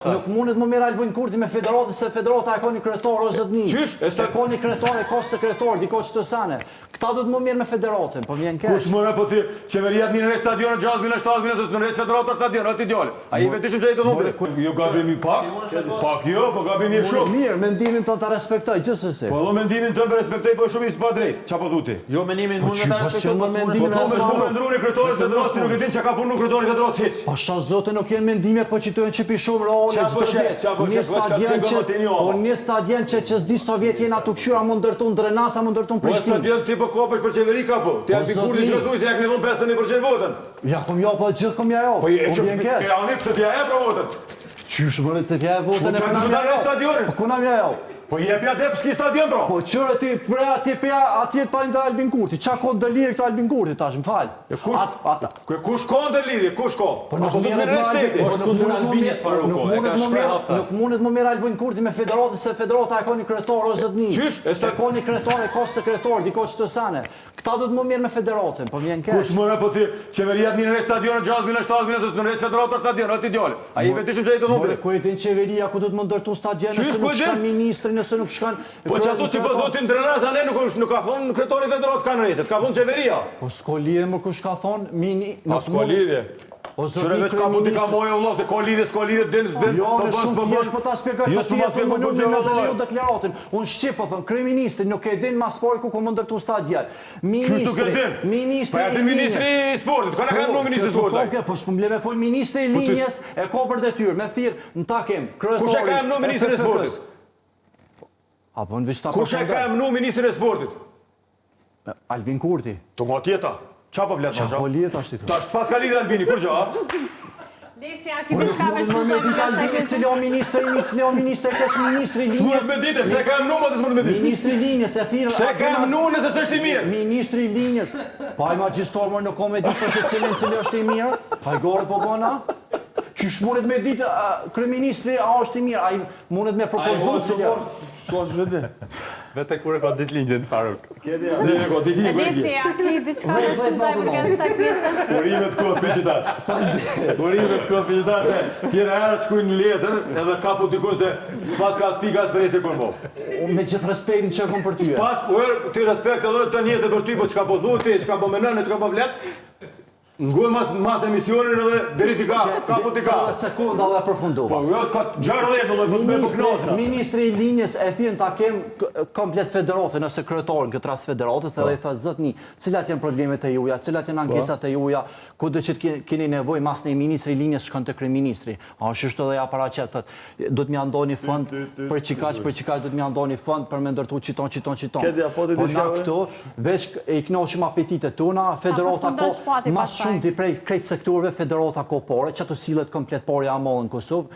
Nuk mundet më mirë Albin Kurti me federatën, se federata e ka një kryetar o zotni. Qysh? E ka një kryetar, e ka sekretar, diko që të sane. Këta du të më mirë me federatën, po vjen keq. Kush mëra po ti, qeveria të mirë në stadionë, 6.000, 7.000, se në federata stadion, atë ideale. Ai vetëm që ai të thonë. Jo gabimi pak jo, po gabimi shumë. Mirë, mendimin tonë ta respektoj gjithsesi. Po do mendimin tënd respektoj, po shumë i pa drejt. Çfarë po thotë? Jo mendimin mund ta respektoj. Po më shumë ndruni kryetari federatës, nuk e din çka ka punu kryetari federatës hiç. Pasha zote nuk janë mendime, po qitohen çipi shumë rola. Një stadion që s'di Sovjet jena të këshyra mund ndërtun Drenasa, mund ndërtun Prishtinë. Po stadion ti po kopesh për qeveri ka po. Ti Albin Kurti që thuaj se ja keni dhënë 51% votën. Ja kom jo, po gjithë kom ja jo. Po ja oni pse ti ja e pro votën. Qysh më të t'ja e votën e Po na stadionin. Po ku na ja jo? Po jep ja Depski stadion bro. Po qëre ti pre atje atje të palin të Albin Kurti. Qa ka ndërlidhje këto Albin Kurti tash, më fal. Kush ka ndërlidhje? Kush ka? Po nuk mundet më mirë Albin Kurti me federatën, se federata e ka një kryetar o zotni. Qysh? E ka një kryetar, e ka sekretar, diko që të sane. Këta du të më mirë me federatën, po vjen keq. Kush mëra po ti, qeveria të mirë në stadionë, 6.000, 7.000, se në federata stadion, atë ideale. Ai vetëm që ai të thonë. Ku e din qeveria ku do të më ndërtu stadion, nëse nuk shkan ministri, nëse nuk shkan. Po që ato që po thotin Drenasa ne nuk ka thonë kryetari federatës kanë rreset, ka thonë qeveria. Po s'ko lidhje më kush ka thonë s'ko lidhje. Qëre veç ka puti ka moje Allah, se ka lidhje, s'ka lidhje, din, jo, në shumë thjesht po ta spjegoj, po thjesht më nuk me të liu deklaratin. Unë shqip po thëmë, kryeministri nuk e din mas pari ku më ndërtu stadion. Qysh nuk e din? Ministri i ministri i sportit, ka në më ministri i sportit. Po s'pëmble me fol, ministri i linjes e ka për detyrë, me thirr, në takim, kryetari. Kush e ka emnu ministri i sportit? Apo në vishta Kush e ka emnu ministri i sportit? Albin Kurti. To nga tjeta. Qa po vletë? Qa po lidhët ashtë të? Tash pas ka lidhë Albini, kur gjo, Leci, a ki diçka me shtu Albini, cili o ministri, kesh ministri linjes. S'mund me dite, pse ka emnu ma se s'mund me dite? Ministri linjes, e thirë. Pse ka emnu nëse s'është i mirë? Ministri linjes. Pa i magjistor mërë nuk o me ditë përse cili është i mirë. Hajgore po gona. Qysh mundet me ditë kryeministri a është i mirë, a i mundet me propozu cilja. Vete kur e ka ditë lindjen Faruk. Ne ka ditë lindjen. Leci, a ki diçka me shtu sa i përken kësaj pjesën? Urimet kohët për qitash. Urimet kohët për qitash. Tjera era që kujnë në letër, edhe kapu dikun se s'pas ka spika as për e se kur mo. Me gjithë respektin që kom për tyje. S'pas, ti respekt edhe të njete për ty, po që ka po dhuti, që ka po menën, që ka po vlet. Ngoj mas emisionin edhe verifika, kapu t'i ka. 10 sekunda dhe përfundu. Po, jo, ka 60 dhe me përknazna. Ministri i linjes e thirën ta kem komplet federatën, ose kryetarën këtë rast federatës, edhe i thë zotni, cilat janë problemet e juja, cilat janë ankesat e juja, ku do që keni nevoj mas në ministri i linjes shkon të kryeministri. A shishtu dhe ja para që thët, do të mja ndoni fond për qikaq, do të mja ndoni fond për me ndërtu qiton. Po na këtu, veç e i knoqim apetitet tona, federata ko mas shumë të prej krejt sektorëve federata kopore, që të sillet komplet pari a mollë në Kosovë,